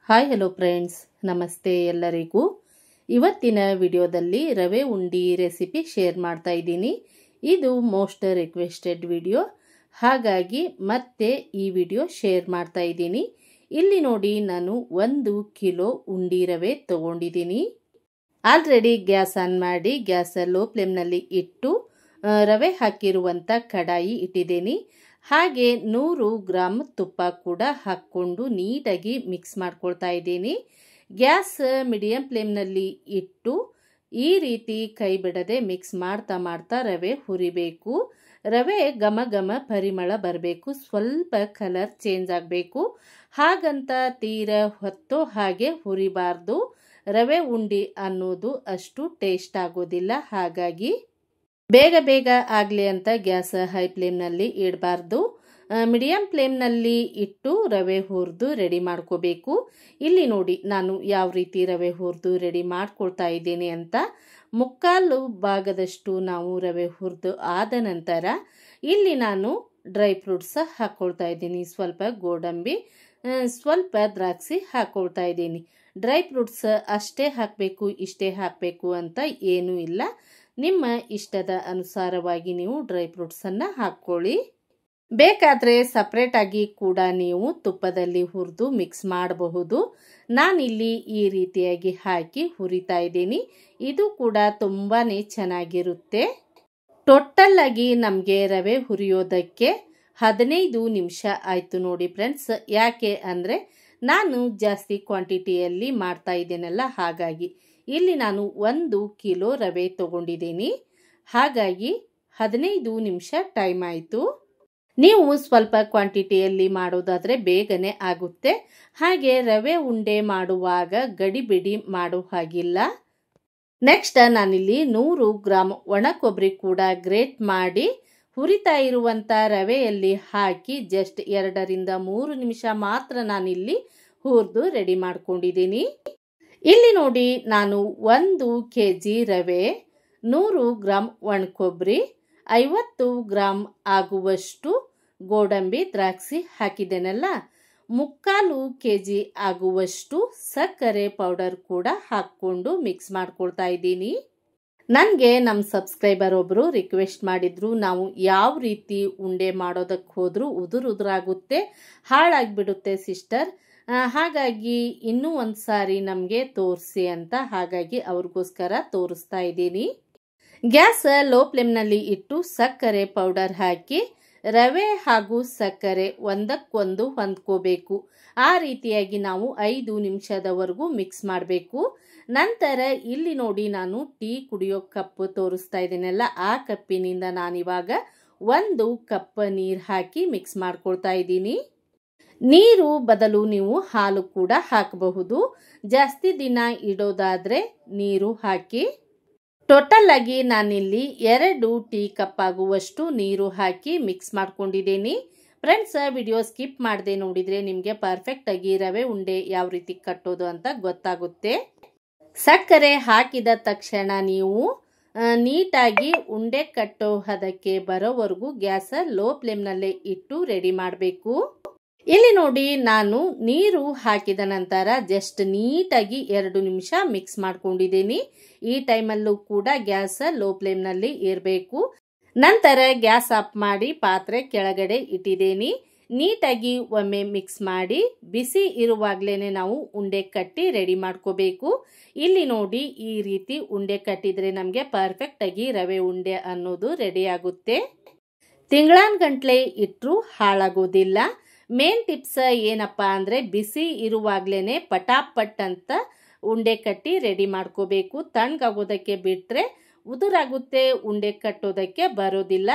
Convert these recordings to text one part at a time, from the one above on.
Hi hello friends, ನಮಸ್ತೆ ಎಲ್ಲರಿಗೂ. ಇವತ್ತಿನ ವಿಡಿಯೋದಲ್ಲಿ ರವೆ ಉಂಡಿ ರೆಸಿಪಿ ಶೇರ್ ಮಾಡ್ತಾ ಇದ್ದೀನಿ. ಇದು ಮೋಸ್ಟ್ ರಿಕ್ವೆಸ್ಟೆಡ್ ವಿಡಿಯೋ, ಹಾಗಾಗಿ ಮತ್ತೆ ಈ ವಿಡಿಯೋ ಶೇರ್ ಮಾಡ್ತಾ ಇದ್ದೀನಿ. ಇಲ್ಲಿ ನೋಡಿ, ನಾನು 1 ಕಿಲೋ ಉಂಡಿ ರವೆ ತಗೊಂಡಿದ್ದೀನಿ. ಆಲ್ರೆಡಿ ಗ್ಯಾಸ್ ಆನ್ ಮಾಡಿ ಗ್ಯಾಸ್ ಲೋ ಫ್ಲೇಮ್ನಲ್ಲಿ ಇಟ್ಟು ರವೆ ಹಾಕಿರುವಂಥ ಕಡಾಯಿ ಇಟ್ಟಿದ್ದೀನಿ. ಹಾಗೆ 100 ಗ್ರಾಮ್ ತುಪ್ಪ ಕೂಡ ಹಾಕ್ಕೊಂಡು ನೀಟಾಗಿ ಮಿಕ್ಸ್ ಮಾಡ್ಕೊಳ್ತಾ ಇದ್ದೀನಿ. ಗ್ಯಾಸ್ ಮೀಡಿಯಂ ಫ್ಲೇಮ್ನಲ್ಲಿ ಇಟ್ಟು ಈ ರೀತಿ ಕೈ ಬಿಡದೆ ಮಿಕ್ಸ್ ಮಾಡ್ತಾ ಮಾಡ್ತಾ ರವೆ ಹುರಿಬೇಕು. ರವೆ ಘಮ ಘಮ ಪರಿಮಳ ಬರಬೇಕು, ಸ್ವಲ್ಪ ಕಲರ್ ಚೇಂಜ್ ಆಗಬೇಕು. ಹಾಗಂತ ತೀರ ಹೊತ್ತು ಹಾಗೆ ಹುರಿಬಾರ್ದು. ರವೆ ಉಂಡಿ ಅನ್ನೋದು ಅಷ್ಟು ಟೇಸ್ಟ್ ಆಗೋದಿಲ್ಲ. ಹಾಗಾಗಿ ಬೇಗ ಬೇಗ ಆಗಲಿ ಅಂತ ಗ್ಯಾಸ್ ಹೈ ಫ್ಲೇಮ್ನಲ್ಲಿ ಇಡಬಾರ್ದು. ಮೀಡಿಯಂ ಫ್ಲೇಮ್ನಲ್ಲಿ ಇಟ್ಟು ರವೆ ಹುರಿದು ರೆಡಿ ಮಾಡ್ಕೋಬೇಕು. ಇಲ್ಲಿ ನೋಡಿ, ನಾನು ಯಾವ ರೀತಿ ರವೆ ಹುರಿದು ರೆಡಿ ಮಾಡ್ಕೊಳ್ತಾ ಇದ್ದೀನಿ ಅಂತ. ಮುಕ್ಕಾಲು ಭಾಗದಷ್ಟು ನಾವು ರವೆ ಹುರಿದು ಆದ ನಂತರ ಇಲ್ಲಿ ನಾನು ಡ್ರೈ ಫ್ರೂಟ್ಸ್ ಹಾಕ್ಕೊಳ್ತಾ ಇದ್ದೀನಿ. ಸ್ವಲ್ಪ ಗೋಡಂಬಿ, ಸ್ವಲ್ಪ ದ್ರಾಕ್ಷಿ ಹಾಕ್ಕೊಳ್ತಾ ಇದ್ದೀನಿ. ಡ್ರೈ ಫ್ರೂಟ್ಸ್ ಅಷ್ಟೇ ಹಾಕಬೇಕು, ಇಷ್ಟೇ ಹಾಕಬೇಕು ಅಂತ ಏನೂ ಇಲ್ಲ. ನಿಮ್ಮ ಇಷ್ಟದ ಅನುಸಾರವಾಗಿ ನೀವು ಡ್ರೈ ಫ್ರೂಟ್ಸನ್ನು ಹಾಕ್ಕೊಳ್ಳಿ. ಬೇಕಾದರೆ ಸಪ್ರೇಟಾಗಿ ಕೂಡ ನೀವು ತುಪ್ಪದಲ್ಲಿ ಹುರಿದು ಮಿಕ್ಸ್ ಮಾಡಬಹುದು. ನಾನಿಲ್ಲಿ ಈ ರೀತಿಯಾಗಿ ಹಾಕಿ ಹುರಿತಾ ಇದ್ದೀನಿ. ಇದು ಕೂಡ ತುಂಬಾ ಚೆನ್ನಾಗಿರುತ್ತೆ. ಟೋಟಲ್ ಆಗಿ ನಮಗೆ ರವೆ ಹುರಿಯೋದಕ್ಕೆ 15 ನಿಮಿಷ ಆಯಿತು ನೋಡಿ ಫ್ರೆಂಡ್ಸ್. ಯಾಕೆ ಅಂದರೆ ನಾನು ಜಾಸ್ತಿ ಕ್ವಾಂಟಿಟಿಯಲ್ಲಿ ಮಾಡ್ತಾ ಇದ್ದೇನಲ್ಲ, ಹಾಗಾಗಿ ಇಲ್ಲಿ ನಾನು 1 ಕಿಲೋ ರವೆ ತಗೊಂಡಿದ್ದೀನಿ. ಹಾಗಾಗಿ 15 ನಿಮಿಷ ಟೈಮ್ ಆಯಿತು. ನೀವು ಸ್ವಲ್ಪ ಕ್ವಾಂಟಿಟಿಯಲ್ಲಿ ಮಾಡೋದಾದರೆ ಬೇಗನೆ ಆಗುತ್ತೆ. ಹಾಗೆ ರವೆ ಉಂಡೆ ಮಾಡುವಾಗ ಗಡಿಬಿಡಿ ಮಾಡೋ ಹಾಗಿಲ್ಲ. ನೆಕ್ಸ್ಟ್ ನಾನಿಲ್ಲಿ 100 ಗ್ರಾಮ್ ಒಣ ಕೊಬ್ಬರಿ ಕೂಡ ಗ್ರೇಟ್ ಮಾಡಿ ಹುರಿತಾ ಇರುವಂಥ ರವೆಯಲ್ಲಿ ಹಾಕಿ ಜಸ್ಟ್ 2 ರಿಂದ 3 ನಿಮಿಷ ಮಾತ್ರ ನಾನಿಲ್ಲಿ ಹುರಿದು ರೆಡಿ ಮಾಡ್ಕೊಂಡಿದ್ದೀನಿ. ಇಲ್ಲಿ ನೋಡಿ, ನಾನು 1 kg ರವೆ, 100 ಗ್ರಾಮ್ ಒಣ ಕೊಬ್ಬರಿ, 50 ಗ್ರಾಮ್ ಆಗುವಷ್ಟು ಗೋಡಂಬಿ ದ್ರಾಕ್ಷಿ ಹಾಕಿದ್ದೇನಲ್ಲ, 3/4 kg ಆಗುವಷ್ಟು ಸಕ್ಕರೆ ಪೌಡರ್ ಕೂಡ ಹಾಕ್ಕೊಂಡು ಮಿಕ್ಸ್ ಮಾಡ್ಕೊಳ್ತಾ ಇದ್ದೀನಿ. ನನಗೆ ನಮ್ಮ ಸಬ್ಸ್ಕ್ರೈಬರ್ ಒಬ್ಬರು ರಿಕ್ವೆಸ್ಟ್ ಮಾಡಿದ್ರು, ನಾವು ಯಾವ ರೀತಿ ಉಂಡೆ ಮಾಡೋದಕ್ಕೆ ಹೋದರೂ ಉದುರಾಗುತ್ತೆ, ಹಾಳಾಗಿಬಿಡುತ್ತೆ ಸಿಸ್ಟರ್, ಹಾಗಾಗಿ ಇನ್ನೂ ಒಂದು ಸಾರಿ ನಮಗೆ ತೋರಿಸಿ ಅಂತ. ಹಾಗಾಗಿ ಅವ್ರಿಗೋಸ್ಕರ ತೋರಿಸ್ತಾ ಇದ್ದೀನಿ. ಗ್ಯಾಸ್ ಲೋ ಫ್ಲೇಮ್ನಲ್ಲಿ ಇಟ್ಟು ಸಕ್ಕರೆ ಪೌಡರ್ ಹಾಕಿ ರವೆ ಹಾಗೂ ಸಕ್ಕರೆ ಒಂದಕ್ಕೊಂದು ಹೊಂದ್ಕೋಬೇಕು. ಆ ರೀತಿಯಾಗಿ ನಾವು 5 ನಿಮಿಷದವರೆಗೂ ಮಿಕ್ಸ್ ಮಾಡಬೇಕು. ನಂತರ ಇಲ್ಲಿ ನೋಡಿ, ನಾನು ಟೀ ಕುಡಿಯೋ ಕಪ್ ತೋರಿಸ್ತಾ ಇದ್ದೀನಲ್ಲ, ಆ ಕಪ್ಪಿನಿಂದ ನಾನಿವಾಗ 1 ಕಪ್ ನೀರು ಹಾಕಿ ಮಿಕ್ಸ್ ಮಾಡ್ಕೊಳ್ತಾ ಇದ್ದೀನಿ. ನೀರು ಬದಲು ನೀವು ಹಾಲು ಕೂಡ ಹಾಕಬಹುದು. ಜಾಸ್ತಿ ದಿನ ಇಡೋದಾದರೆ ನೀರು ಹಾಕಿ. ಟೋಟಲ್ ಆಗಿ ನಾನಿಲ್ಲಿ 2 ಟೀ ಕಪ್ ಆಗುವಷ್ಟು ನೀರು ಹಾಕಿ ಮಿಕ್ಸ್ ಮಾಡ್ಕೊಂಡಿದ್ದೀನಿ. ಫ್ರೆಂಡ್ಸ್, ವಿಡಿಯೋ ಸ್ಕಿಪ್ ಮಾಡದೆ ನೋಡಿದರೆ ನಿಮಗೆ ಪರ್ಫೆಕ್ಟ್ ಆಗಿ ರವೆ ಉಂಡೆ ಯಾವ ರೀತಿ ಕಟ್ಟೋದು ಅಂತ ಗೊತ್ತಾಗುತ್ತೆ. ಸಕ್ಕರೆ ಹಾಕಿದ ತಕ್ಷಣ ನೀವು ನೀಟಾಗಿ ಉಂಡೆ ಕಟ್ಟೋ ಹದಕ್ಕೆ ಬರೋವರೆಗೂ ಗ್ಯಾಸ್ ಲೋ ಫ್ಲೇಮ್ನಲ್ಲೇ ಇಟ್ಟು ರೆಡಿ ಮಾಡಬೇಕು. ಇಲ್ಲಿ ನೋಡಿ, ನಾನು ನೀರು ಹಾಕಿದ ನಂತರ ಜಸ್ಟ್ ನೀಟಾಗಿ 2 ನಿಮಿಷ ಮಿಕ್ಸ್ ಮಾಡ್ಕೊಂಡಿದ್ದೀನಿ. ಈ ಟೈಮಲ್ಲೂ ಕೂಡ ಗ್ಯಾಸ್ ಲೋ ಫ್ಲೇಮ್ನಲ್ಲಿ ಇರಬೇಕು. ನಂತರ ಗ್ಯಾಸ್ ಆಫ್ ಮಾಡಿ ಪಾತ್ರೆ ಕೆಳಗಡೆ ಇಟ್ಟಿದ್ದೀನಿ. ನೀಟಾಗಿ ಒಮ್ಮೆ ಮಿಕ್ಸ್ ಮಾಡಿ ಬಿಸಿ ಇರುವಾಗಲೇ ನಾವು ಉಂಡೆ ಕಟ್ಟಿ ರೆಡಿ ಮಾಡ್ಕೋಬೇಕು. ಇಲ್ಲಿ ನೋಡಿ, ಈ ರೀತಿ ಉಂಡೆ ಕಟ್ಟಿದರೆ ನಮಗೆ ಪರ್ಫೆಕ್ಟಾಗಿ ರವೆ ಉಂಡೆ ಅನ್ನೋದು ರೆಡಿ ಆಗುತ್ತೆ. ತಿಂಗಳಾನ್ಗಂಟ್ಲೆ ಇಟ್ಟರೂ ಹಾಳಾಗೋದಿಲ್ಲ. ಮೇನ್ ಟಿಪ್ಸ್ ಏನಪ್ಪ ಅಂದರೆ, ಬಿಸಿ ಇರುವಾಗಲೇ ಪಟಾಪಟ್ ಅಂತ ಉಂಡೆ ಕಟ್ಟಿ ರೆಡಿ ಮಾಡ್ಕೋಬೇಕು. ತಣ್ಣಗಾಗೋದಕ್ಕೆ ಬಿಟ್ಟರೆ ಉದುರಾಗುತ್ತೆ, ಉಂಡೆ ಕಟ್ಟೋದಕ್ಕೆ ಬರೋದಿಲ್ಲ.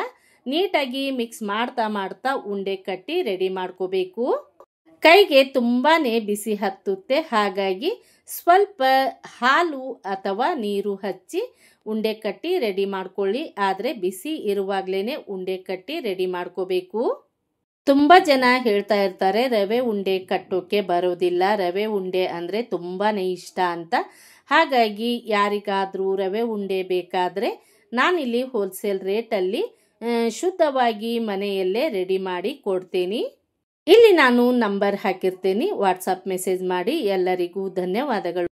ನೀಟಾಗಿ ಮಿಕ್ಸ್ ಮಾಡ್ತಾ ಮಾಡ್ತಾ ಉಂಡೆ ಕಟ್ಟಿ ರೆಡಿ ಮಾಡ್ಕೋಬೇಕು. ಕೈಗೆ ತುಂಬಾ ಬಿಸಿ ಹತ್ತುತ್ತೆ, ಹಾಗಾಗಿ ಸ್ವಲ್ಪ ಹಾಲು ಅಥವಾ ನೀರು ಹಚ್ಚಿ ಉಂಡೆ ಕಟ್ಟಿ ರೆಡಿ ಮಾಡ್ಕೊಳ್ಳಿ. ಆದರೆ ಬಿಸಿ ಇರುವಾಗಲೇ ಉಂಡೆ ಕಟ್ಟಿ ರೆಡಿ ಮಾಡ್ಕೋಬೇಕು. ತುಂಬ ಜನ ಹೇಳ್ತಾ ಇರ್ತಾರೆ, ರವೆ ಉಂಡೆ ಕಟ್ಟೋಕ್ಕೆ ಬರೋದಿಲ್ಲ, ರವೆ ಉಂಡೆ ಅಂದರೆ ತುಂಬಾ ಇಷ್ಟ ಅಂತ. ಹಾಗಾಗಿ ಯಾರಿಗಾದರೂ ರವೆ ಉಂಡೆ ಬೇಕಾದರೆ ನಾನಿಲ್ಲಿ ಹೋಲ್ಸೇಲ್ ರೇಟಲ್ಲಿ ಶುದ್ಧವಾಗಿ ಮನೆಯಲ್ಲೇ ರೆಡಿ ಮಾಡಿ ಕೊಡ್ತೀನಿ. ಇಲ್ಲಿ ನಾನು ನಂಬರ್ ಹಾಕಿರ್ತೀನಿ, ವಾಟ್ಸಪ್ ಮೆಸೇಜ್ ಮಾಡಿ. ಎಲ್ಲರಿಗೂ ಧನ್ಯವಾದಗಳು.